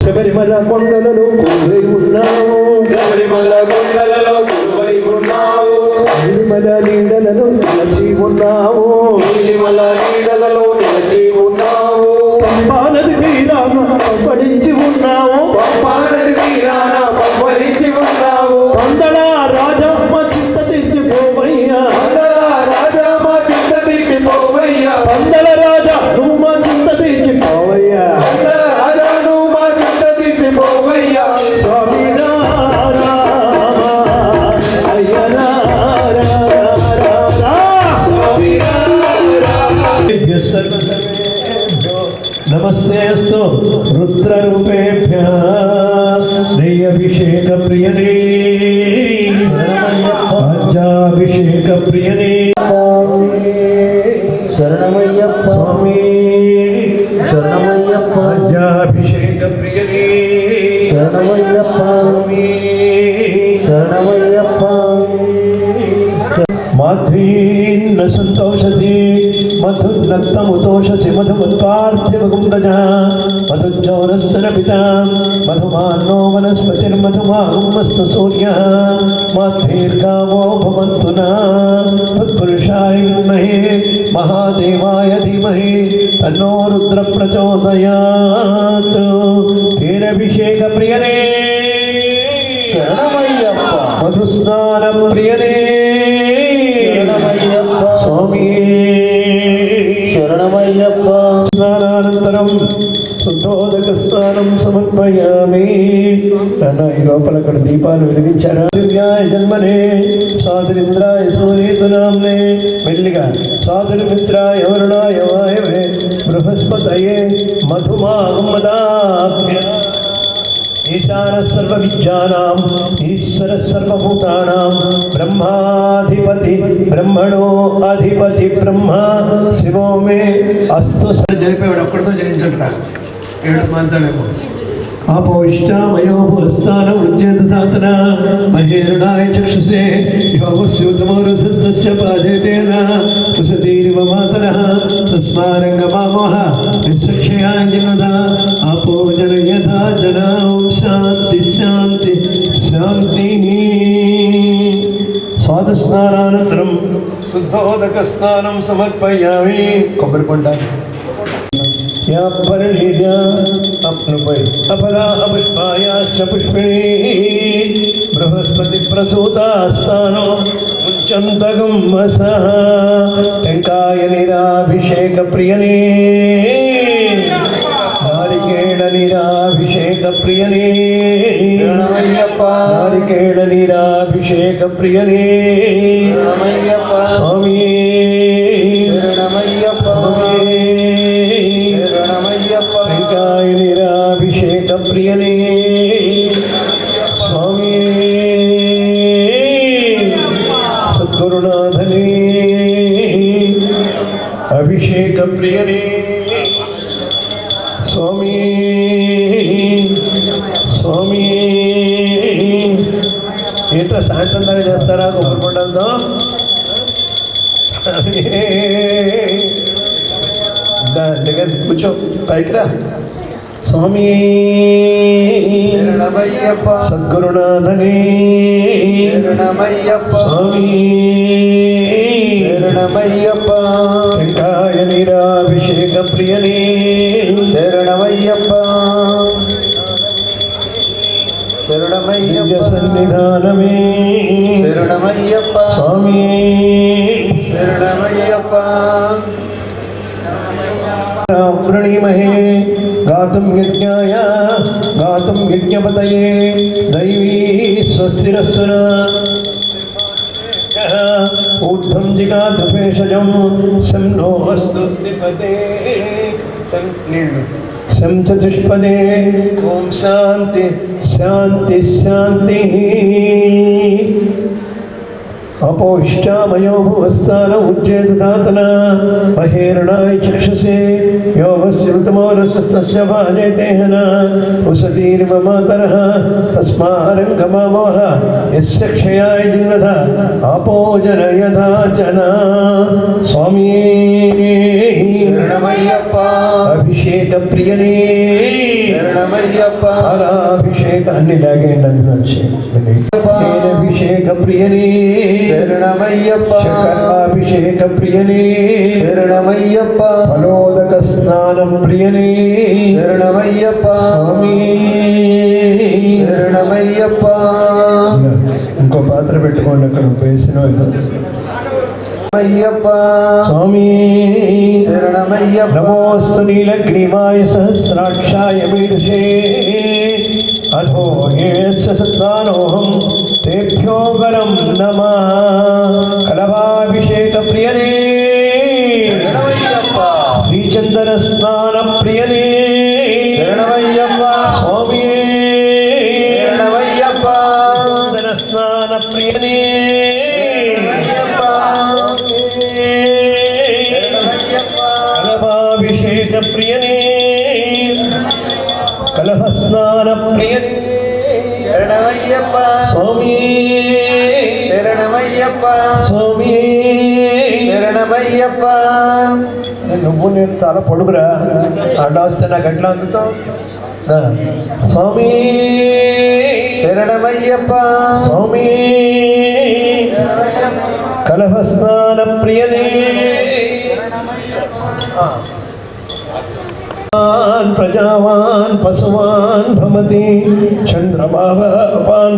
శబరిమల కొండలలో కొలువై ఉన్నావు, శబరిమల కొండలలో కొలువై ఉన్నావు, నీలిమల నీడలలో నిలచి ఉన్నావు, నీలిమల నీడలలో నిలచి ఉన్నావు, పంపా నది తీరాన పంపడించి ఉన్నావు, పంపా నది తీరాన పంపరించి ఉన్నావు, పందల రాజా మా చింత తీర్చిపోవయ్యా, పందల రాజా మా చింత తీర్చిపోవయ్యా, పందల రాజా నువ్వు మా చింత తీర్చిపోవయ్యా, పందల రాజా నువ్వు మా చింత తీర్చిపోవయ్యా. స్వామి రామ అయ్య నమస్తేస్తు రుద్రరూపేభ్యః దయ్యాభిషేక ప్రియనే రాజ్యాభిషేక ప్రియనే శరణమయ్యప్ప స్వామి శరణమయ్యప్ప రాజ్యాభిషేక ప్రియనే శరణమయ్యప్ప స్వామి శరణమయ్యప్ప మాధ్వీన్న సంతోషసి మధున్నక్తముతోషసి మధుమత్పార్థివగుండజ మధుజ్జౌనశ్చన పితా మధుమాన్నో వనస్పతిర్మధుమాగుమస్త సూర్యః మాధ్వీర్గావో భవంతు నః తత్పురుషాయ విద్మహే మహాదేవాయ ధీమహి తన్నో రుద్ర ప్రచోదయాత్ తేనభిషేక ప్రియనే శరణమయ్యప్ప మధుస్నాన ప్రియనే శరణమయ్యప్ప స్వామి శరణమయ్యప్ప స్నానానంతరం శుద్ధోదక స్నానం సమర్పయామి. అన్న ఈ లోపల అక్కడ దీపాలు వెలిగించారా? దివ్యాయ జన్మనే స్వాతిరింద్రాయ సూర్యతునాంనే మెల్లిగా స్వాతిర్మిత్రాయ వరుణాయ వాయవే బృహస్పతయే మధుమామదాభ్య ఈశాన సర్వ విద్యానాం ఈశ్వర సర్వభూతానాం బ్రహ్మాధిపతి బ్రహ్మణో అధిపతి బ్రహ్మ శివో మే అస్తు. జరిపేవాడు ఒక్కడితో చేయించట్రా, ఏడు మంత్రాలేమో. ఆపోష్టామయో పురస్థానం ఉజ్జేతాతన మహేరుణాయ చక్షుషే యోగస్యూతమోరసస్య పాదేతేన కుసతీరివ మాతరః తస్మారంగమామోహ నిస్సక్షయాञ्जनद ఆపో జనయథా జనా ఓం శాంతి శాంతి శాంతి. స్వాదస్నానానంతరం శుద్ధోదక స్నానం సమర్పయామి. కొబ్బరి కొండ या परिणीया अपनुपै अपला अपुष्पायाश्च पुष्पिणी बृहस्पति प्रसूतास्तानो मुञ्चन्तगं वसः टङ्काय निराभिषेक प्रियने नारिकेळ निराभिषेक प्रियने శరణమయ్యప్ప नारिकेळ निराभिषेक प्रियने శరణమయ్యప్ప स्वामी శరణమయ్యప్ప स्वामी శరణమయ్యప్ప టెంకాయ నిరాభిషేక ప్రియనే స్వామి సద్గురునాథనే అభిషేక ప్రియనే స్వామి స్వామి. ఏంట్రా సాయంత్రం దాకా చేస్తారా కొబ్బరికొండలతో? దగ్గర కూర్చో, పైకి రా. స్వామి శరణమయ్యప్ప సద్గురునాథనే శరణమయ్యప్ప స్వామి శరణమయ్యప్ప టెంకాయ నిరాభిషేక ప్రియనే శరణమయ్యప్ప దివ్య శరణమయ్యప్ప సన్నిధానమే శరణమయ్యప్ప స్వామి శరణమయ్యప్ప వృణీమహే గాతుం యజ్ఞాయ గాతుం యజ్ఞపతయే దైవీ స్వస్తిరస్సున ఊర్ధ్వం జిగాతు భేషజం శం నో వస్తు ద్విపదే శం చతుష్పదే. ఓం శాంతి శాంతి శాంతి. అపోష్టామయో భువస్థాన ఉజ్జేతాతన మహేరణాయ చక్షుషే యోగస్యమోరసస్తస్య భాజేతేహన ఉసతీరివ మాతరః తస్మారంగమామోహ యస్య క్షయాయ జిన్నధ ఆపో జనయథా జనా. స్వామి శరణమయ్యప్ప అభిషేక ప్రియనే శరణమయ్యప్ప పాలాభిషేకాన్ని లాగేయండి అందులోంచి అభిషేక ప్రియని శరణమయ్యప్ప శకరాభిషేక ప్రియని శరణమయ్యప్ప ఫలోదక స్నాన ప్రియని శరణమయ్యప్ప స్వామి శరణమయ్యప్ప ఇంకో పాత్ర పెట్టుకోండి అక్కడ వేసిన అయ్యప్ప స్వామి శరణమయ్యప్ప నమోస్తు నీలగ్రీవాయ సహస్రాక్షాయ మీడుషే అధో ఏస్య సత్తానోహం తేభ్యో వరం నమః కలవాభిషేక ప్రియనే శరణమయ్యప్ప శ్రీచందన స్నాన ప్రియనే శరణమయ్యప్ప స్వామి శరణమయ్యప్ప చందన స్నాన ప్రియనే కలవాభిషేక ప్రియనే కలహ స్నాన ప్రియనే శరణమయ్యప్ప స్వామి శరణమయ్యప్ప స్వామి శరణమయ్యప్ప నువ్వు నేను చాలా పొడుగురా అడ్డ వస్తే నాకు ఎట్లా అందుతావు స్వామి శరణమయ్యప్ప స్వామి కలహ స్నాన ప్రియనే ప్రజావాన్ పశువాన్ భవతి చంద్రమావాన్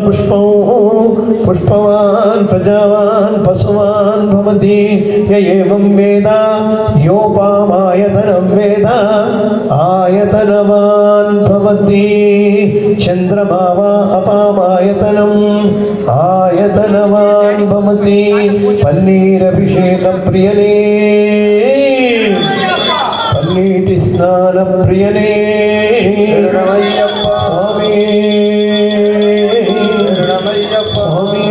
పుష్పవాన్ ప్రజావాన్ పశువాన్ భవతి ఏవం వేద యోపామాయతనం వేద ఆయతనవాన్ భవతి చంద్రమావా అపామాయతనం ఆయతనవాన్ భవతి పన్నీరభిషేక ప్రియనే పన్నీటి స్నాన ప్రియనే శరణమయ్యప్ప స్వామి శరణమయ్యప్ప స్వామి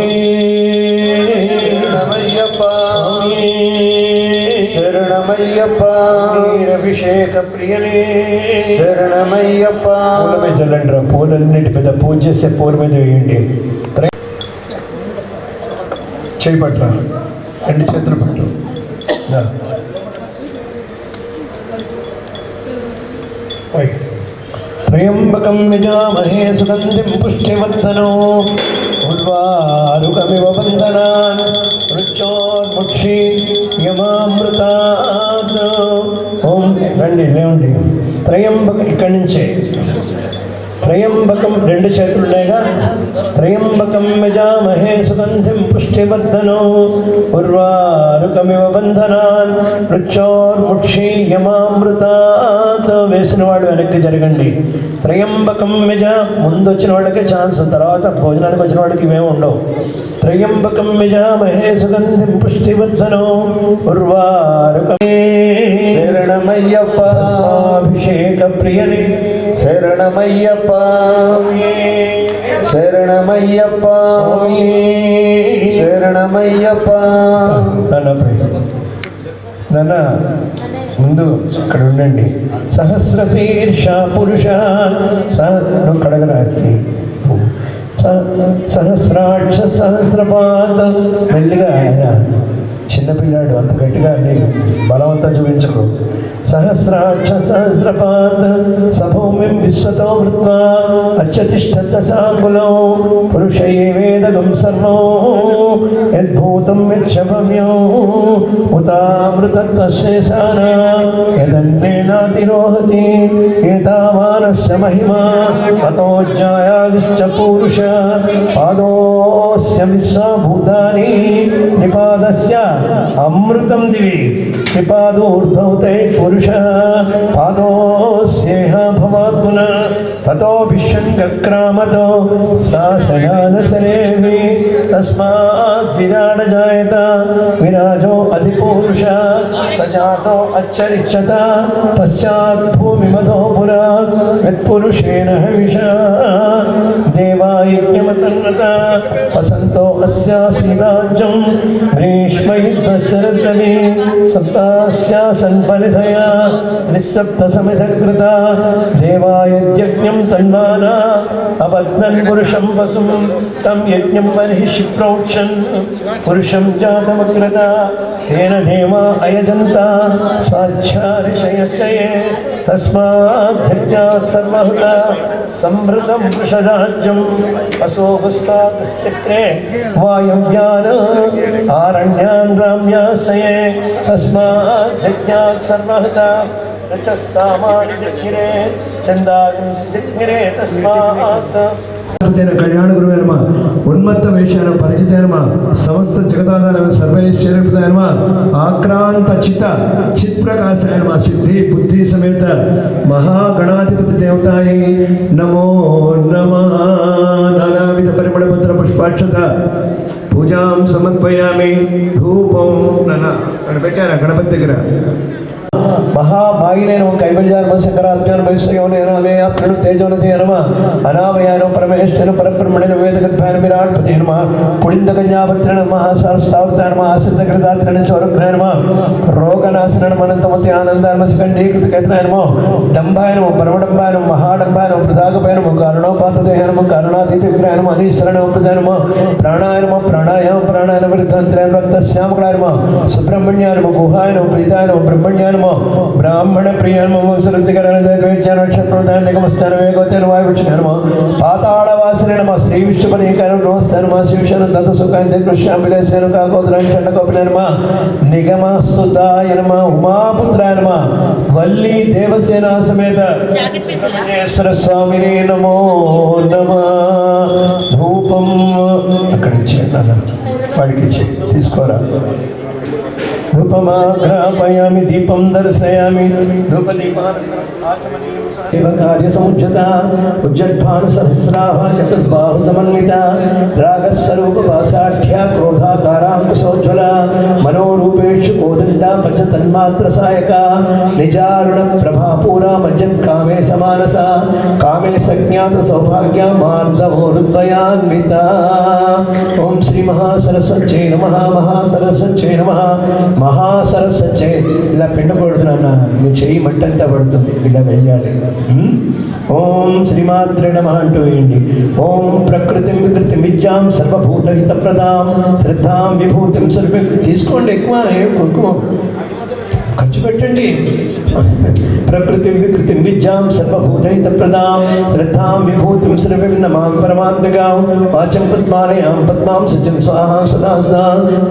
శరణమయ్యప్ప స్వామి శరణమయ్యప్ప అభిషేక ప్రియనే శరణమయ్యప్ప పూల మీద చల్లండి రా పూలన్నిటి మీద పూజ చేస్తే పూల మీద వేయండి చేయి పట్ల రెండు చేతులు పట్టు త్రయంబకం యజామహే సుగంధిం పుష్టివర్ధనో ఉర్వారుకమివ వందనాన్ మృత్యోర్ముక్షి యమామృతాత్ ఓం రండి లేవండి త్రయంబకం ఇక్కడి నుంచే త్రయంబకం రెండు చేతులు ఉన్నాయిగా త్రయంబకం యజామహే సుగంధిం పుష్టివర్ధనో ఉర్వారుకమివ బంధనాన్ మృత్యోర్ముక్షీయమామృతాత్ వేసిన వాడు వెనక్కి జరగండి త్రయంబకం యజ ముందు వచ్చిన వాడికి ఛాన్స్ తర్వాత భోజనానికి వచ్చిన వాడికి ఇవేమి ఉండవు త్రయంబకం యజామహే సుగంధిం పుష్టివర్ధనో ఉర్వారుకమే శరణమయ్యప్ప అభిషేక ప్రియనే శరణమయ్యప్ప శరణమయ్యప్ప శరణమయ్యప్ప నాన్న ముందు ఇక్కడ ఉండండి సహస్రశీర్ష పురుష నువ్వు కడగరాత్రి సహస్రాక్ష సహస్రపాద మెల్లిగా ఆయన చిన్నపిల్లాడు అంత గట్టిగా బలవంతా చూపించకు సహస్రాక్ష సహస్రపాద సభూమిం విశ్వతో వృత్వా అచ్చతిష్టత సాకులో పురుషయే వేదగం సర్వం యద్భూతం యచ్చభవ్యం ఉతామృతత్వశేషాన యదన్నేనాతిరోహతి ఏతావానస్య మహిమా అతోజ్జాయావిశ్చ పూరుష పాదోస్య విశ్వభూతాని నిపాదస్య అమృతం దివి నిపాదూర్ధౌ తే పురుష పాదోస్యేహ భవాత్మున తతో విషంగక్రామతో శాసనానసరేవి తస్మాత్ విరాడ జాయత విరాజో అధిపూరుష సజాతో అచ్చరిచ్చత పశ్చాత్ భూమిమధో పురా యత్పురుషేణ హవిషా దేవాయజ్ఞమతన్వత వసంతో अस्यासीराज्यं ग्रीष्मयुद्धशरद्दमे सप्तास्यासन् परिधया निःसप्तसमिधकृता देवाय यज्ञं तन्माना अबध्नन् पुरुषं वसुं तं यज्ञं बर्हिषि प्रोक्षन् पुरुषं जातमग्रता तेन देवा अयजन्ता साध्या ऋषयश्च ये तस्माद्धज्ञात् सर्वहुता संवृतं वृषदाज्यम् असोभस्तातश्चक्रे वायुव्यान आरण्यान् राम्याश्रये तस्माद्धज्ञात् सर्वहुता रचः सामानि जज्ञिरे चन्दागुंसि जज्ञिरे तस्मात् कल्याण गुरुवे नमः उन्मत्त वेशान परिचिते नमः समस्त जगदाधार सर्वैश्वर्यप्रदाय नमः आक्रांत चित प्रकाशाय नमः सिद्धि बुद्धि समेत महागणाधिपति देवताय नमो नमः नानाविध परिमళपत्र पुष्पाक्षत पूजां समर्पयामि धूपं नना పెట్టారా గణపతి దగ్గర महाभागिनेन कैवल्यार्म सकरात्म्यान वैश्रयोने प्रणु तेजोनते नमः अनामयानो परमेष्ठनो परब्रह्मणेन वेदगर्भाय विराट पते नमः पुलिन्दकन्यावत्रेण नमः सहस्रावताय नमः आसिद्धकृतात्रेण चौरग्रहाय नमः रोगनाशनाय नमः अनन्तमते आनन्दाय नमः स्कन्धीकृतकेतनाय नमः डम्भाय नमः परमडम्भाय नमः महाडम्भाय नमः प्रदागपाय नमः कारणोपातदेहाय नमः कारणातीत विग्रहाय नमः अनीश्वराय प्रदाय नमः प्राणाय नमः प्राणायाम प्राणाय नमः वृद्धान्तराय रक्तश्यामकाय नमः सुब्रह्मण्याय नमः गुहाय नमः प्रीताय नमः ब्रह्मण्याय नमः ब्राह्मण प्रिय नमः श्रद्धिकरणप्रदाय निगमस्थान वेगवते वायुवृक्षाय नमः पाताळवासिने नमः श्री विष्णुपदेकाय नमस्ते नमः शिवशरण दत्तसुखाय कृष्णाबिलेशेन काकोदराय चण्डकोपनाय नमः निगमस्तुताय नमः उमापुत्राय नमः वल्ली देवसेना समेत सुब्रह्मण्येश्वर स्वामिने नमो नमः धूपं అక్కడిచ్చి వాడికి తీసుకోరా धूपमाग्रापयामि दीपं दर्शयामि धूपदीपार्घ्यसमुज्झता उज्जड्भानुसहस्राः चतुर्बाहुसमन्विता रागस्वरूपपासाढ्या क्रोधाकाराङ्कुशोज्ज्वला मनोरूपेषु कोदण्डा पञ्चतन्मात्रसायका निजारुणप्रभापूरा मज्जत्कामे समानसा कामे सज्ञातसौभाग्या मार्दवोरुद्वयान्विता ॐ श्री महासरस्वत्यै नमः महासरस्वत्यै नमः మహాసరస్వతి ఇలా పిండకూడదు నాన్న నీ చెయ్యి మట్టంతా పడుతుంది ఇలా వెయ్యాలి ఓం శ్రీమాత్రే నమః అంటూ వేయండి ఓం ప్రకృతిం వికృతిం విద్యాం సర్వభూతహిత ప్రదాం శ్రద్ధాం విభూతిం సర్వ తీసుకోండి ఎక్కువ కుంకుమ ఖర్చు పెట్టండి ప్రకృతిం వికృతిం విద్యాం సర్వభూతహిత ప్రదాం శ్రద్ధాం విభూతిం సర్వం నమామి పరమాత్మగాం వాచం పద్మాలయాం పద్మాం సజ్జం స్వాహా సదా సదా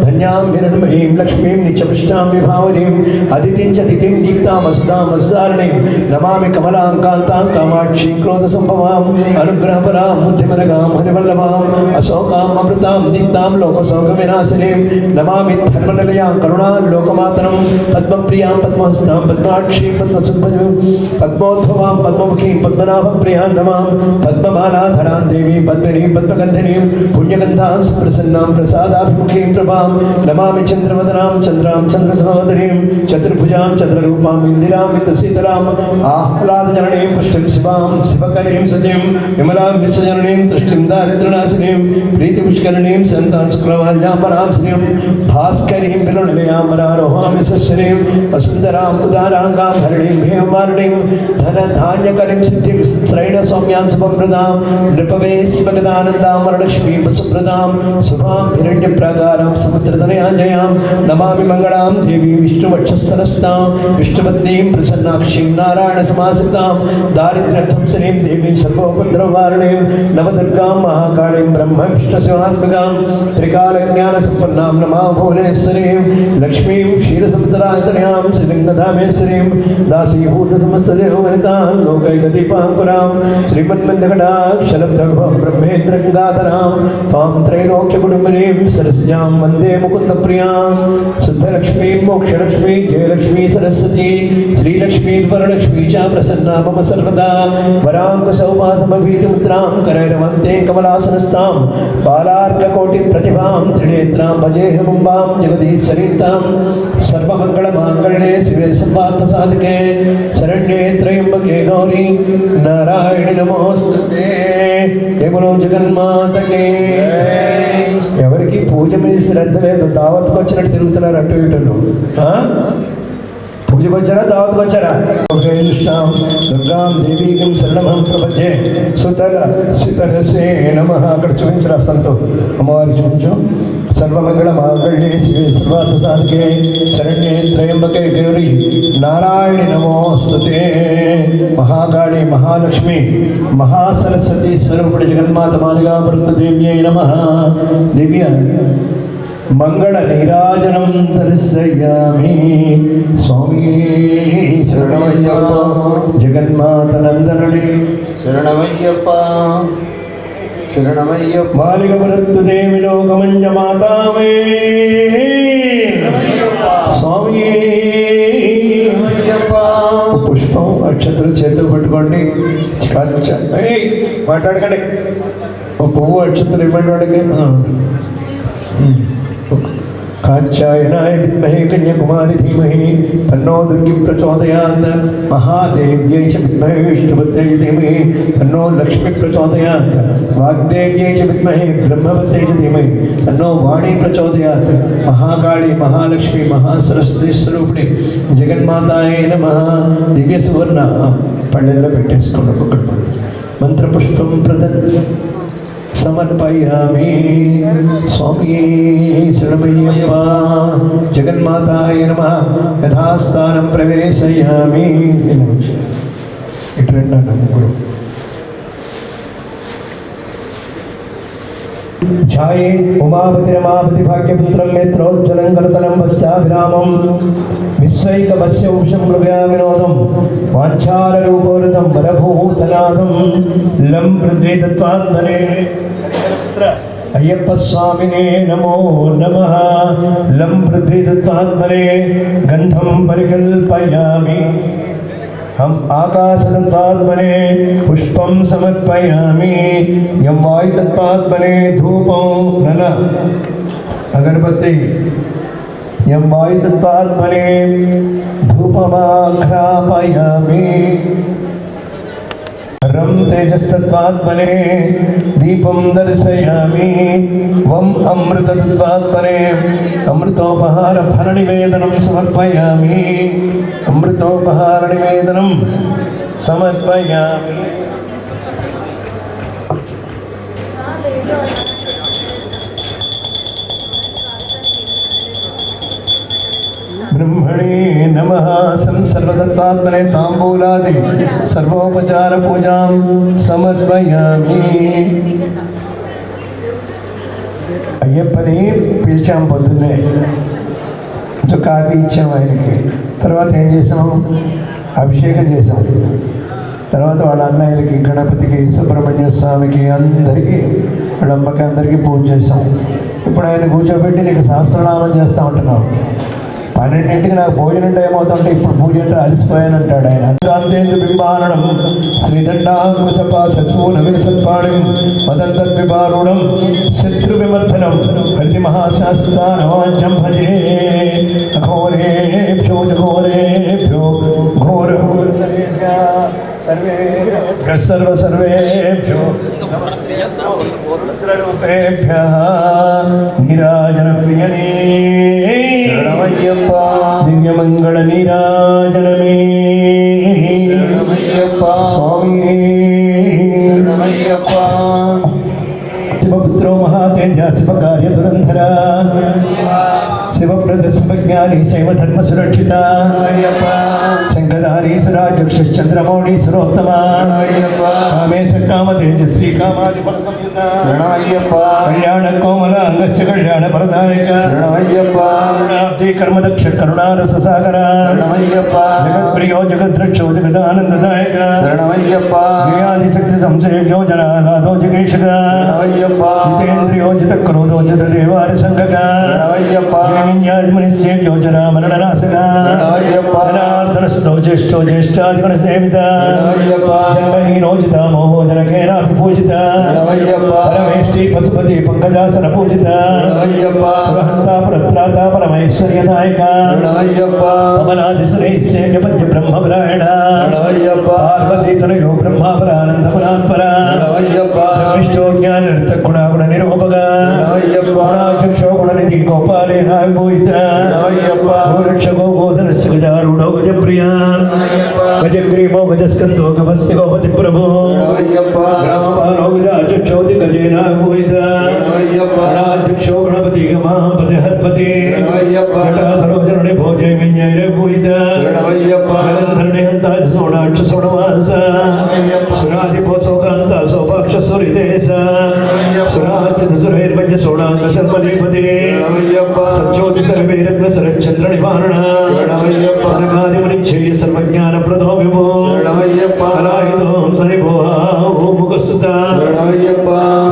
ధన్యాం హిరణ్మయీం లక్ష్మీం నిత్యపుష్టాం విభావనీం అదితిం చ తిథిం దీప్తాం అసుదాం వసుధారణీం నమామి కమలాం కాంతాం కామాక్షీం క్రోధ సంభవాం అనుగ్రహపరాం బుద్ధిమనగాం హరివల్లభాం అశోకాం అమృతాం దీప్తాం లోకశోక వినాశినీం నమామి ధర్మనిలయాం కరుణాం లోకమాతరం పద్మప్రియాం పద్మహస్తాం పద్మాక్షీం పద్మసుభజం పద్మోద్భవాం పద్మముఖీం పద్మనాభప్రియాం నమాం పద్మమాలాధరాం దేవీం పద్మినీం పద్మగంధినీం పుణ్యగంధాం సుప్రసన్నాం ప్రసాదాభిముఖీం ప్రభాం నమామి చంద్రవదనాం చంద్రాం చంద్రసహోదరీం చతుర్భుజాం చంద్రరూపాం ఇందిరాం ఇంద్రశీతలాం ఆహ్లాదజననీం పుష్టిం శివాం శివకరీం సతీం విమలాం విశ్వజననీం దృష్టిం దారిద్ర్యనాశినీం ప్రీతిపుష్కరణీం సంతాం శుక్రవాల్యాపరాం శ్రీం భాస్కరీం విలునిలయాం వరారోహాం విశ్వశ్రీం వసుంధరాం ఉదారాంగాం హరిణీం భీమవారిణీం ధనధాన్యకరీం సిద్ధిం స్త్రైణ సౌమ్యాం శుభప్రదాం నృపవే స్మగదానందాం వరలక్ష్మీం వసుప్రదాం శుభాం హిరణ్యప్రాకారాం సముద్రతనయాంజయాం నమామి మంగళాం దేవీ విష్ణువక్షస్థలస్తాం విష్ణుపత్నీం ప్రసన్నాక్షీం నారాయణ సమాసితాం దారిద్ర్యధ్వంసనీం దేవీం సర్వోపద్రవవారిణీం నవదుర్గాం మహాకాళీం బ్రహ్మ విష్ణుశివాత్మకాం త్రికాలజ్ఞాన సంపన్నాం నమా భువనేశ్వరీం లక్ష్మీం క్షీరసముద్రాయతనయాం శ్రీలింగధామేశ్వరీం దాసీభూత సమస్తదేవవనితాం లోకైకదీపాంకురాం శ్రీమన్మందకటాక్షరబ్ధ బ్రహ్మేంద్రగంగాధరాం తాం త్రైలోక్యకుటుంబినీం సరస్యాం వందే ముకుందప్రియాం శుద్ధలక్ష్మీం మోక్షలక్ష్మీ జయలక్ష్మీ సరస్వతీ శ్రీలక్ష్మీ వరలక్ష్మీ చ ప్రసన్నా మమ సర్వదా వరాంకుశౌపాసమభీతిముద్రాం కరైరవంతే కమలాసనస్తాం బాలార్కకోటి ప్రతిభాం త్రినేత్రాం భజేహముంబాం జగదీశ్వరీతాం సర్వమంగళమాంగళ్యే శివే సర్వార్థసాధకే శరణ్యే త్రయంబకే గౌరీ నారాయణి నమోస్తుతే జగన్మాతకే ఎవరికి పూజ మీద శ్రద్ధ లేదు, దావత్కి వచ్చినట్టు తిరుగుతున్నారు అటు ఇటు. పూజకు వచ్చారా, దావత్కి వచ్చారా? దుర్గాం దేవీకం శరణమహం ప్రపంచే సుతల సితరసే నమ. అక్కడ చూపించరా సంతో అమ్మవారికి చూపించు. సర్వమంగళ మాంగళ్యే శివే సర్వార్థ సాధకే శరణ్యే త్రయంబకే గౌరీ నారాయణి నమోస్తుతే. మహాకాళి మహాలక్ష్మి మహాసరస్వతి స్వరూపుడి జగన్మాత మాలికాపృతదేవ్యై నమః. దివ్య మంగళ నీరాజనం దర్శయామి. స్వామి శరణమయ్యప్ప జగన్మాత నందనుడి శరణమయ్యప్ప శరణమయ్యప్ప. మాలికవృత్తదేవి లోకమంజ మాతామే స్వామి. పుష్పం అక్షతలు చేతులు పట్టుకోండి. మాట్లాడకండి. ఓ పువ్వు అక్షతలు ఇవ్వండి వాడికి. కాంచాయనాయ విద్మహే కన్యాకుమారి ధీమహి తన్నో దుర్గి ప్రచోదయాత్. మహాదేవ్యై చ విద్మహే విష్ణుపత్యై ధీమహి తన్నో లక్ష్మి ప్రచోదయాత్. వాగ్దేవ్యై చ విద్మహే బ్రహ్మపత్యై చ ధీమహి తన్నో వాణి ప్రచోదయాత్. మహాకాళి మహాలక్ష్మి మహాసరస్వతి స్వరూపిణి జగన్మాతాయే నమః. దివ్య సువర్ణ పళ్ళెల్లో పెట్టేసుకోండి ఒక్కొక్కటి పళ్ళు. మంత్రపుష్పం సమర్పయామి. స్వామి శరణమయ్యప్ప జగన్మాతాయ నమః. యథాస్థానం ప్రవేశయామి. ఇటు రండి అన్న ముగ్గురు. ఛాయే ఉమాపతి రమాపతి భాగ్యపుత్రం నేత్రోజ్వలం కరతలం పశ్చాభిరామం విశ్వైకమస్య వంశం మృగయా వినోదం వాంఛాలరూపోరతం వరభూతనాథం లం పృథ్వీతత్వాత్మనే అయ్యప్ప స్వామినే నమో నమః. లం పృథ్వీతత్వాత్మనే గంధం పరికల్పయామి. हम आकाशतत्त्वात्मने पुष्पं समर्पयामि. यं वायुतत्त्वात्मने धूपं नन अगरबत्ती. यं वायुतत्त्वात्मने धूपमाघ्रापयामि. रं तेजस्तत्त्वात्मने दीपं दर्शयामि. वं अमृततत्त्वात्मने अमृतोपहार फलनिवेदनं समर्पयामि. अमृतोपहार निवेदनं समर्पयामि. ब्रह्मणे नमः. सर्वतत्त्वात्मने ताम्बूलादि सर्वोपचार पूजां समर्पयामि. అయ్యప్పని పిలిచాం పొద్దున్నే, కొంచెం కాఫీ ఇచ్చాం ఆయనకి. తర్వాత ఏం చేసాం, అభిషేకం చేసాం. తర్వాత వాళ్ళ అన్నయ్యలకి, గణపతికి, సుబ్రహ్మణ్య స్వామికి, అందరికీ, వాళ్ళ అమ్మకి అందరికీ పూజ చేసాం. ఇప్పుడు ఆయన కూర్చోబెట్టి నీకు సహస్రనామం చేస్తూ ఉంటున్నాం. 12ంటికి నాకు భోజనం టైం అవుతుంటే ఇప్పుడు పూజ అంటే అలసిపోయానంటాడు ఆయన. గాంధేంద్ర బింబారణం శ్రీదండాసత్పాణిం మదంతద్విపారుణం శత్రు విమర్దనం హరి మహాశాస్త్రానవాజ్యం భజే. ఘోరేభ్యో ఘోరేభ్యో ఘోర సర్వేభ్యో రూపేభ్యః నీరాజన ప్రియనే శరణమయ్యప్ప. దివ్యమంగళ నీరాజనమే శరణమయ్యప్ప. స్వామి శరణమయ్యప్ప. శివపుత్రో మహాతేజ శివకార్య దురంధర శివప్రద శివజ్ఞాని శైవధర్మ సురక్షిత శంఖధారీ సురాజక్షశ్చంద్రమౌళి సురోత్తమ కామేశ కామ తేజస్వి కామాధిపల సంయుత శరణమయ్యప్ప. కళ్యాణ కోమల అంగశ్చ కళ్యాణ వరదాయక శరణమయ్యప్ప. కరుణాబ్ది కర్మదక్ష కరుణారస సాగర శరణమయ్యప్ప. జగత్ప్రియో జగద్రక్షో జగదానందదాయక శరణమయ్యప్ప. జయాదిశక్తి సంశయో జనానాథో జగేశక శరణమయ్యప్ప. జితేంద్రియో జిత క్రోధో జిత దేవారి సంగక శరణమయ్యప్ప. జయమిన్యాదిమనిస్సేవ్యో జనామరణనాశక శరణమయ్యప్ప. జనార్దనసుతో జ్యేష్ఠో జ్యేష్ఠాదిగణ సేవిత శరణమయ్యప్ప. జన్మహీనో జితామోహో జనకేనాపి పూజిత శరణమయ్యప్ప. పరమేష్టి పశుపతి పంకజాసన పూజిత శరణమయ్యప్ప. పురహంతా పురత్రాత పరమైశ్వర్యదాయక శరణమయ్యప్ప. పవనాదిసురైశ్చేయ పంచ బ్రహ్మపురాయణ శరణమయ్యప్ప. పార్వతీతనయో బ్రహ్మాపరానందపురాత్పర శరణమయ్యప్ప. విష్ణో జ్ఞాన గుణాగుణ నిరూపక శరణమయ్యప్ప. గుణాచక్షో గోమతి గోపాలేన విభూయిత గోరక్షకో గోధనస్య గజారూఢో గజప్రియా గజగ్రీవో గజస్కందో గభస్య గోపతి ప్రభో గ్రామపాలో గజాచక్షోది గజేన విభూయిత గణాధ్యక్షో గణపతి గమాపతి హర్పతి ఘటాధరో జనుడి భోజే విඤ్ఞైర విభూయిత గలంధరణి హంతాజ సోణాక్ష సోణవాస సురాధిపో సోకాంత సోపాక్ష సురిదేశ సురార్చిత సురైర్వంజ సోణాంగ శర్మలీపతి సజ్జోతి సర్వేరగ్న శరచంద్ర నివారణ సనకాదిమనిక్షేయ సర్వజ్ఞాన ప్రదో విభో కళాయుధోం సరిభో ఓం ముఖస్తుత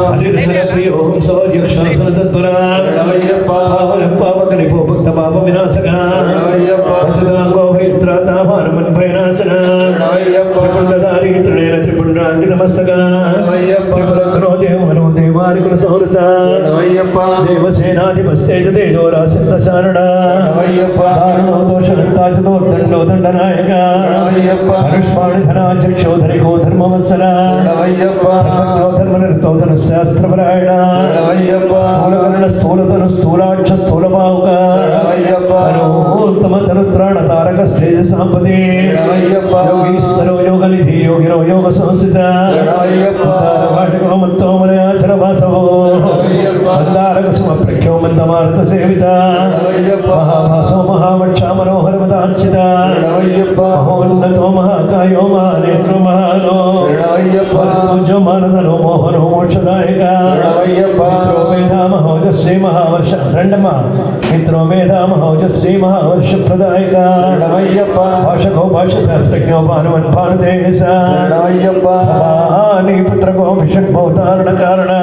హరిహర ప్రియోం సౌర్యశాసన తత్పర పావన పావక నిపో భక్త పాప వినాశక సదాంగో భైత్రాత భానుమన్ భైనాశన త్రిపుండధారి త్రినేన త్రిపుండాంకితమస్తక త్రిపురగ్రో దేవనో దేవారికుల సంహృత దేవసేనాధిపస్తేజ తేజోరాసిద్ధ శారణ దారుణో దోషహంతాచతో దండో దండనాయక ధనుష్పాణి ధనాచక్షోధరికో ధర్మవత్సల ధర్మనిర్తోధన శాస్త్రపరాయణ స్థూలకరణ స్థూలతను స్థూలాక్ష స్థూలపావుక తనోత్తమ తనుత్రాణ తారక స్థేజ సాంపదే యోగీశ్వరో యోగనిధి యోగిరో యోగ సంస్థిత వాటికో మత్తోమలయాచర వాసవో మందారక సుమ ప్రఖ్యో మందమారుత సేవిత మహాభాసో మహావక్ష మనోహర మదార్చిత మహోన్నతో మహాకాయో మహానేత్రో మహానో పూజ్యో మానదనో మోహనో మోక్షదాయక మిత్రో మేధామహోజశ్రీ మహావర్ష రండమ్మ మిత్రో మేధామహోజశ్రీ మహావర్ష ప్రదాయక భాషకో భాష శాస్త్రజ్ఞో భానుమన్ భానుదేశ నీ పుత్రకో విషక్ భవతారణ కారణ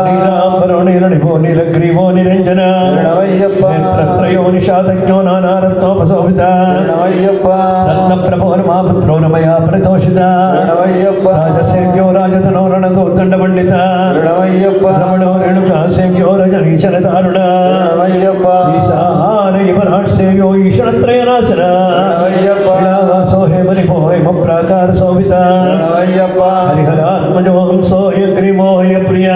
నీలాంబరో నీలనిభో నీలగ్రీవో నిరంజన నేత్రత్రయో నిషాదజ్ఞో నానారత్నోపశోభిత రత్న ప్రభో మహాపుత్రో నమయా ప్రదోషిత రాజసేవ్యో రాజధనో రణదో దండ పండిత రమణో రేణుకా సేవ్యో రజనీశన దారుణ ఈశానయమరాట్ సేవ్యో ఈశనత్రయనాశన వాసో హేమనిభో హేమ ప్రాకార శోభిత హరిహరాత్మజో హంసో యగ్రీవో యప్రియ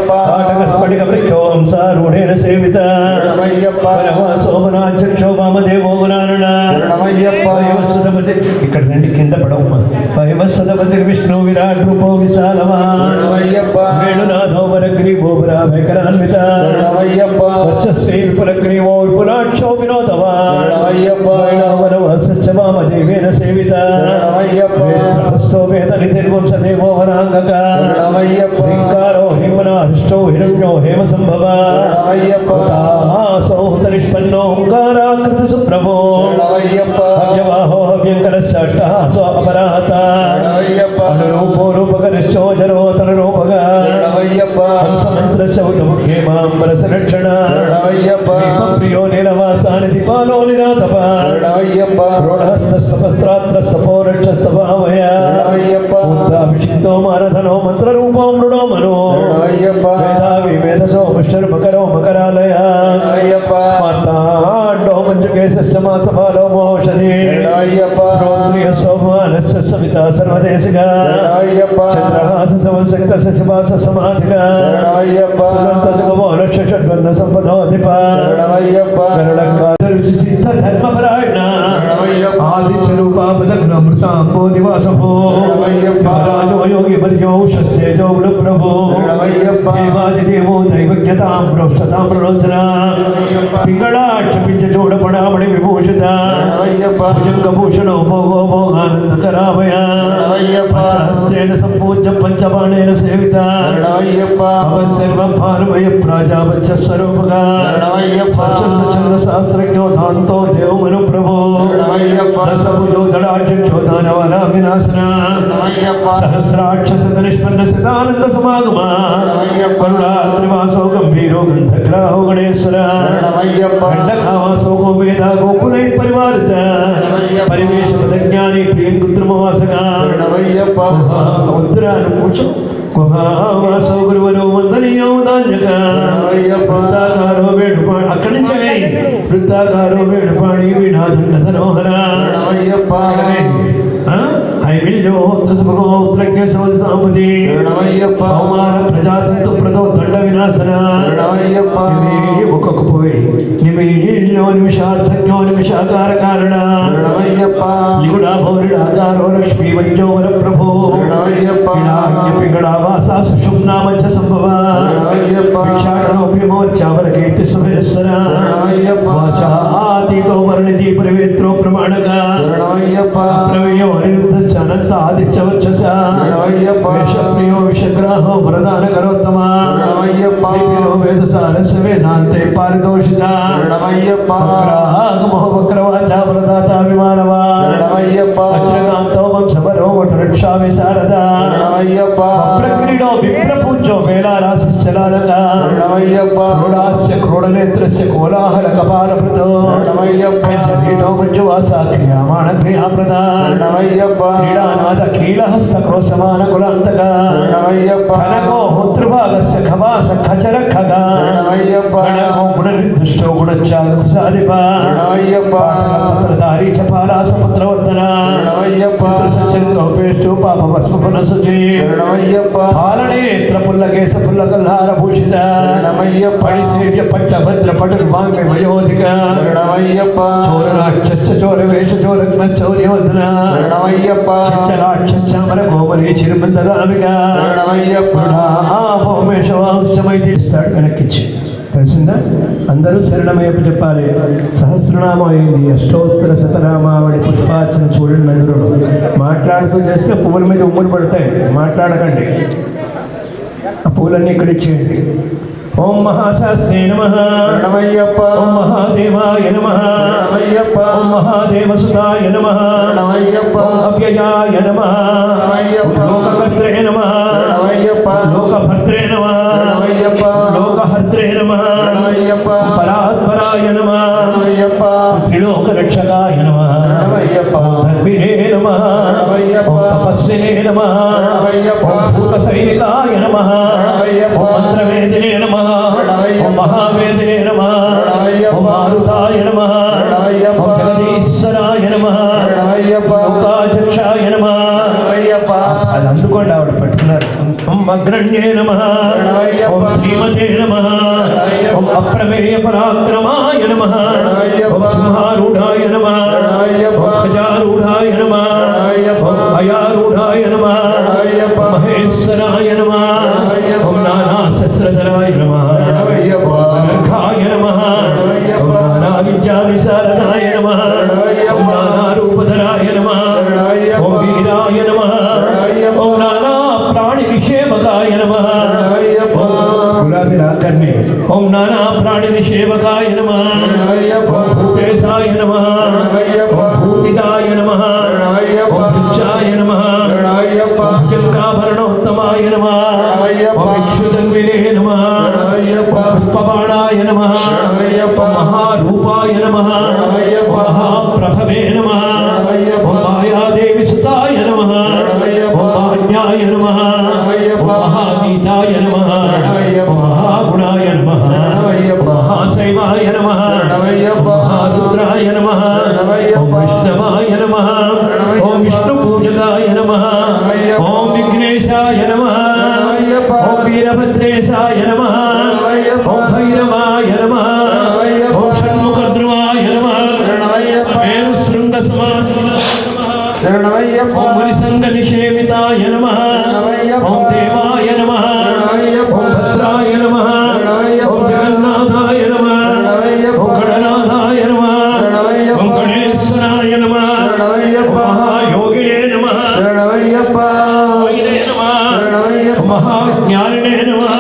పాఠక స్ఫటిక వృక్షో హంసారూఢేన సేవిత సోమనాధ్యక్షో వామదేవో గుణారణ వైవస్వతపతి ఇక్కడ నుండి కింద పడవమ్మా వైవస్వతపతి విష్ణు విరాట్ రూపో విశాలవాన్ వేణునాథో వరగ్రీవో వరాభయకరాన్విత వర్చస్వీ విపులగ్రీవో విపులాక్షో వినోదవాన్ వైణవనవసచ్చ వామదేవేన సేవిత హస్తో వేద నిధిర్వంశదేవో వరాంగక హ్రీంకారో హిమనాష్టో హిరణ్యో హేమ సంభవ సౌహృత నిష్పన్నో ఓంకారాకృతి సుప్రభో హవ్యవాహో హవ్యంకరశ్చాట్టహాసో అపరాహత అనురూపో రూపకరిశ్చో జరో తనురూపక హంసమంత్రస్య ఉదముఖే మాం వరసరక్షణ ప్రియో నీలవాసాని దీపాలో నిరాతప రోఢహస్తస్తపస్త్రాత్రస్తపో రక్షస్తపావయ ఉద్దాభిషిక్తో మానధనో మంత్రరూపో మృడో మనో వేదావి వేదసో పుష్కరమకరో మకరాలయ మార్తాండో మంజుకేశస్య మాసఫాలో మోషధి శ్రోత్రియ సోమానస్య సవితా సర్వదేశిక చంద్రహాస సమసక్త శశిభాస సమాధిక సురంతసుగమో లక్ష షడ్వర్ణ సంపదోధిప గరుడంకారుచి సిద్ధ ధర్మపరాయణ ఆదిత్యరూపాపదగ్నమృతాంబో దివాసభో రాజో యోగి వర్యో శస్త్రేజో ప్రభో దేవాదిదేవో దైవజ్ఞతాం ప్రోష్టతాం ప్రరోచన పింగళాక్ష పించచూడపడామణి విభూషిత భుజంగభూషణో భోగో భోగానందకరామయ పంచహస్తేన సంపూజ్య పంచబాణేన సేవిత సర్వం భానుమయ ప్రాజాపత్య స్వరూపగా స్వచ్ఛంద ఛంద శాస్త్రజ్ఞో దాంతో దేవమను ప్రభో దశభుజో దళాక్షో దానవన వినాశన సహస్రాక్ష శత నిష్పన్న శతానంద సమాగమ కరుణాత్రివాసో గంభీరో గంధగ్రాహో గణేశ్వర ఖండకావాసో గోవేద గోకులై పరివారిత పరివేశ పదజ్ఞాని ప్రియంకుద్రమవాసగా ఉత్తరాను కూర్చో కుహావాసో గురువరో వందనీయో దాన్యక వృత్తాకారో వేడుపాడి అక్కడి నుంచి వృత్తాకారో వేడుపాడి వీణాదండ ధనోహర హైమిల్యోత్రస్మగోత్రజ్ఞ సోది సాంపతి శరణమయ్యప్ప అవమాన ప్రజాతంతు ప్రదో దండ వినాశన శరణమయ్యప్ప ఒక్కొక్క పోయి నిమిషో నిమిషార్థజ్ఞో నిమిషాకార కారణ శరణమయ్యప్ప లిగుడా భౌరిడాకారో లక్ష్మీ వంజోవర ప్రభో శరణమయ్యప్ప పింగళావాస సుషుమ్నామచ్చ సంభవ భిక్షాటనోప్యమోచ్చావర కీర్తి సమేశ్వర శరణమయ్యప్ప వాచాతీతో వర్ణితి ప్రవేత్రో ప్రమాణక శరణమయ్యప్ప ప్రమేయో అనిరుద్ధశ్చ అనంత ఆదిత్యవర్చస శరణమయ్యప్ప విషప్రియో విషగ్రాహో వరదాన కరోత్తమ శరణమయ్యప్ప వేదసారస్య వేదాంతే పారితోషిత శరణమయ్యప్ప వక్రాగమో వక్రవాచ వరదాత విమానవా శరణమయ్యప్ప వజ్రకాంతో వంశపరో వటరక్షా విశారద శరణమయ్యప్ప ప్రక్రీడో విప్రపూజ్యో వేలారాశిశ్చలాలక శరణమయ్యప్ప క్రోడాస్య క్రోడనేత్రస్య కోలాహల కపాలభృతో శరణమయ్యప్ప జరీటో మంజువాసా క్రియామాణ క్రియాప్రద శరణమయ్యప్ప క్రీడానాద కీలహస్త క్రోశమాన కులాంతక శరణమయ్యప్ప కనకో హోతృభాగస్య ఖవాస ఖచర ఖగ శరణమయ్యప్ప గణకో గుణ నిర్దుష్టో గుణత్యాగ కుసాదిప శరణమయ్యప్ప పత్రధారీ చపాలాస పుత్రవర్తన శరణమయ్యప్ప సచ్చరితోపేష్టు పాప భస్మ పునఃసుజీ శరణమయ్యప్ప పాలనేత్ర పుల్లకేశ పుల్ల కల్హార భూషిత శరణమయ్యప్ప పడిసేవ్య పట్ట భద్ర పటల్ వాంగ్య వయోధిక శరణమయ్యప్ప చోర రాక్షస చోర వేష చోరగ్న చౌర్యవర్ధన శరణమయ్యప్ప రాక్షసామర కోమలి చిరుబందగామిక శరణమయ్యప్ప భౌమేశవాంశమైతే ఇస్తాడు వెనక్కిచ్చి తెలిసిందా అందరూ శరణమయ్యప్ప చెప్పాలి సహస్రనామం అయింది అష్టోత్తర శతనామావళి పుష్పార్చన చూడండి అందరూ మాట్లాడుతూ చేస్తే పువ్వుల మీద ఉమ్ములు పడతాయి మాట్లాడకండి ఆ పువ్వులన్నీ ఇక్కడ ఇచ్చేయండి ఓం మహాశాస్త్రే నమః శరణమయ్యప్ప ఓం మహాదేవాయ నమః శరణమయ్యప్ప ఓం మహాదేవసుతాయ నమః శరణమయ్యప్ప ఓం అవ్యయాయ నమః శరణమయ్యప్ప లోకకర్త్రే నమః శరణమయ్యప్ప లోకభర్త్రే నమః శరణమయ్యప్ప లోకహర్త్రే నమః శరణమయ్యప్ప పరాత్పరాయ నమః శరణమయ్యప్ప త్రిలోకరక్షకాయ నమః శరణమయ్యప్ప ధర్మిణే నమః శరణమయ్యప్ప ఓం తపస్వినే నమః శరణమయ్యప్ప ఓం భూతసైనికాయ నమః శరణమయ్యప్ప ఓం మంత్రవేదినే నమః శరణమయ్యప్ప ఓం మహావేదినే నమః శరణమయ్యప్ప ఓం మారుతాయ నమః శరణమయ్యప్ప ఓం జగదీశ్వరాయ నమః శరణమయ్యప్ప లోకాధ్యక్షాయ నమః శరణమయ్యప్ప అది అందుకోండి ఆవిడ పట్టుకున్నారు ఓం అగ్రణ్యే నమః ఓం శ్రీమతే నమః ఓం అప్రమేయ పరాక్రమాయ నమః ఓం సింహారూఢాయ నమః ఓం గజారూఢాయ నమః ఓం అయారూఢాయ నమః ఓం మహేశ్వరాయ నమః ఓం నానాశస్త్రధరాయ నమః ఓం అనర్ఘాయ నమః ఓం నానా విద్యావిశారదాయ నమః ఓం నానారూపధరాయ నమః ఓం వీరాయ నమః ఓం నానా ప్రాణి విషేవకాయ నమః గులాబీ రాకర్ణి ఓం నానా ప్రాణి విషేవకాయ నమః ఓం భూతేశాయ నమః ఓం భూతిదాయ నమః ఓం భృక్షాయ నమః ఓం జంకాభరణోత్తమాయ నమః ఓం ఇక్షుదన్వినే నమః ఓం పుష్పబాణాయ నమః ఓం మహారూపాయ నమః ఓం మహాప్రభవే నమః ఓం మాయాదేవి సుతాయ నమః ఓం మహాజ్ఞాయ నమః ఓం మహాగీతాయ నమః ఓం మహాగుణాయ నమః ఓం మహాశైవాయ నమః ఓం మహారుద్రాయ నమః ఓం వైష్ణవాయ నమః ఓం విష్ణుపూజకాయ నమః ఓం విఘ్నేశాయ నమః ఓం వీరభద్రేశాయ నమః ఓం భైరవాయ నమః ఓం షణ్ముఖద్రువాయ నమః ఓం శృంగ శరణమయ్యప్ప ఓం మునిసంగ నిషేవితాయ నమః ఓం దేవాయ నమః ఓం భద్రాయ నమః ఓం జగన్నాథాయ నమః ఓం గణనాథాయ నమః ఓం గణేశ్వరాయ నమః ఓం మహాయోగినే నమః శరణమయ్యప్ప వైదే నమః శరణమయ్యప్ప ఓం మహాజ్ఞానినే నమః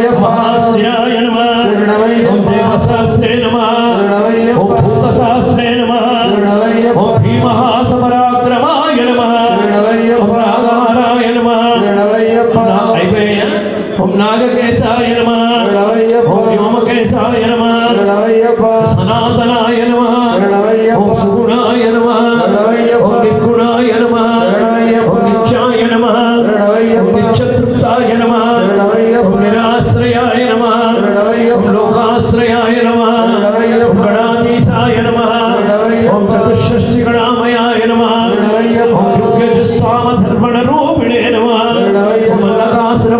ఓం మహాశ్రియాయ నమః ఓం దేవశాస్త్రే నమః ఓం భూతశాస్త్రే నమః ఓం భీమహాసపరాక్రమాయ నమః ఓం రాగారాయ నమః అయిపోయా ఓం నాగకేశాయ నమః ఓం వ్యోమకేశాయ నమః సనాతనాయ నమః ఓం సుగుణాయ నమః ఓం నిర్గుణాయ నమః ఓం నిత్యాయ నమః ఓం నిత్యతృప్తాయ నమః ఓం నిరాశ్రయాయ నమః ఓం లోకాశ్రయాయ నమః ఓం గణాధీశాయ నమః ఓం చతుషష్ఠి గణామయాయ నమః ఓం ఋగ్యజుస్సామధర్మణ రూపిణే నమః ఓం మల్లకాసుర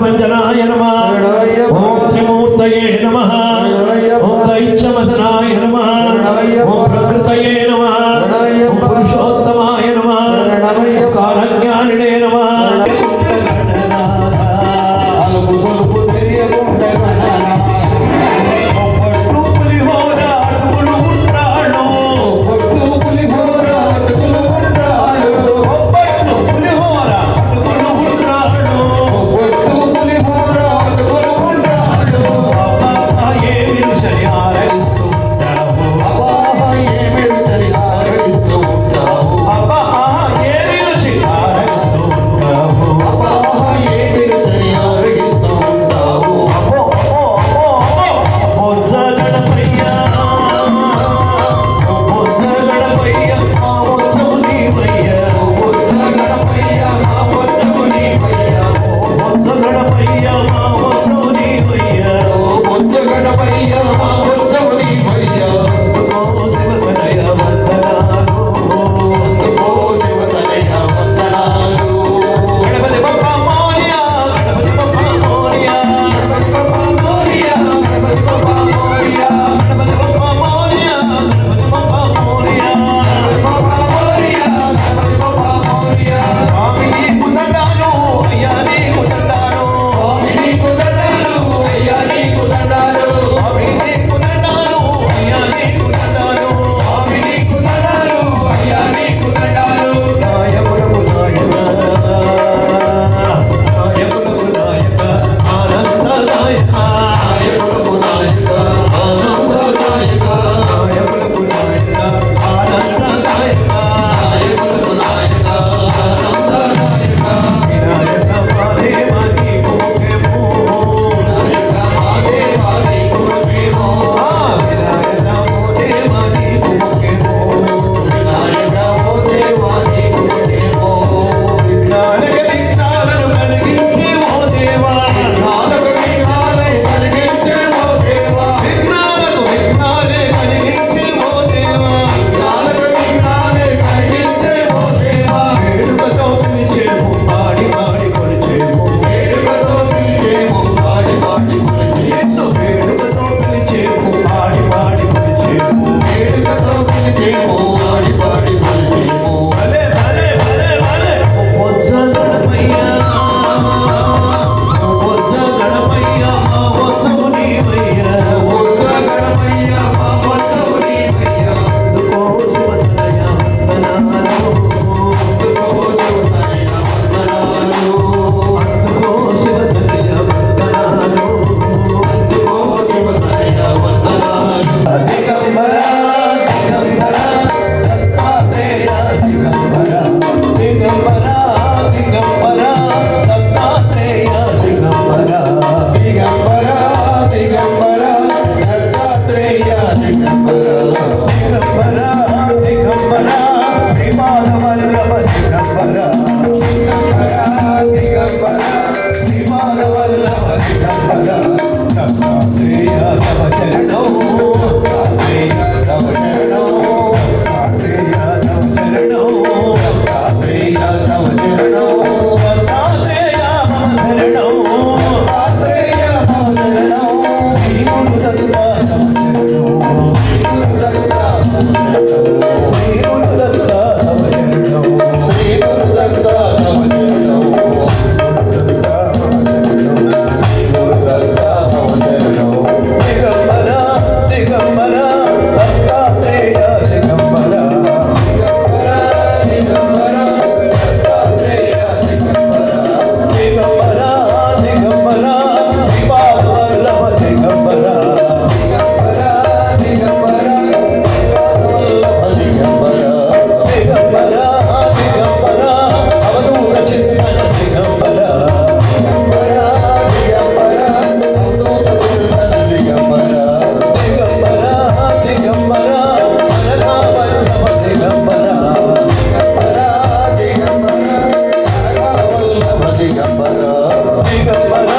దిగంబర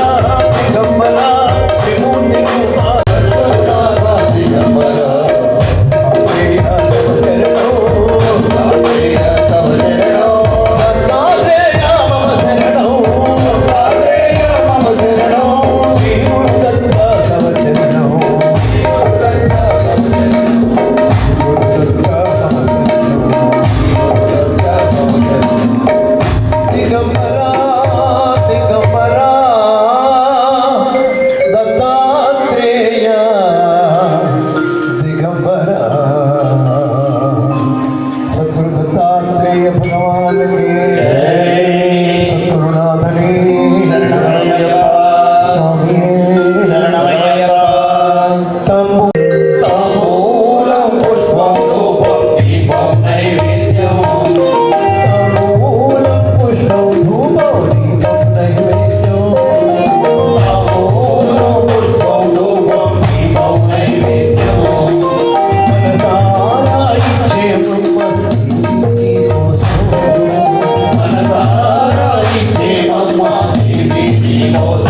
దిగంబర విముక్తి దిగంబర Oh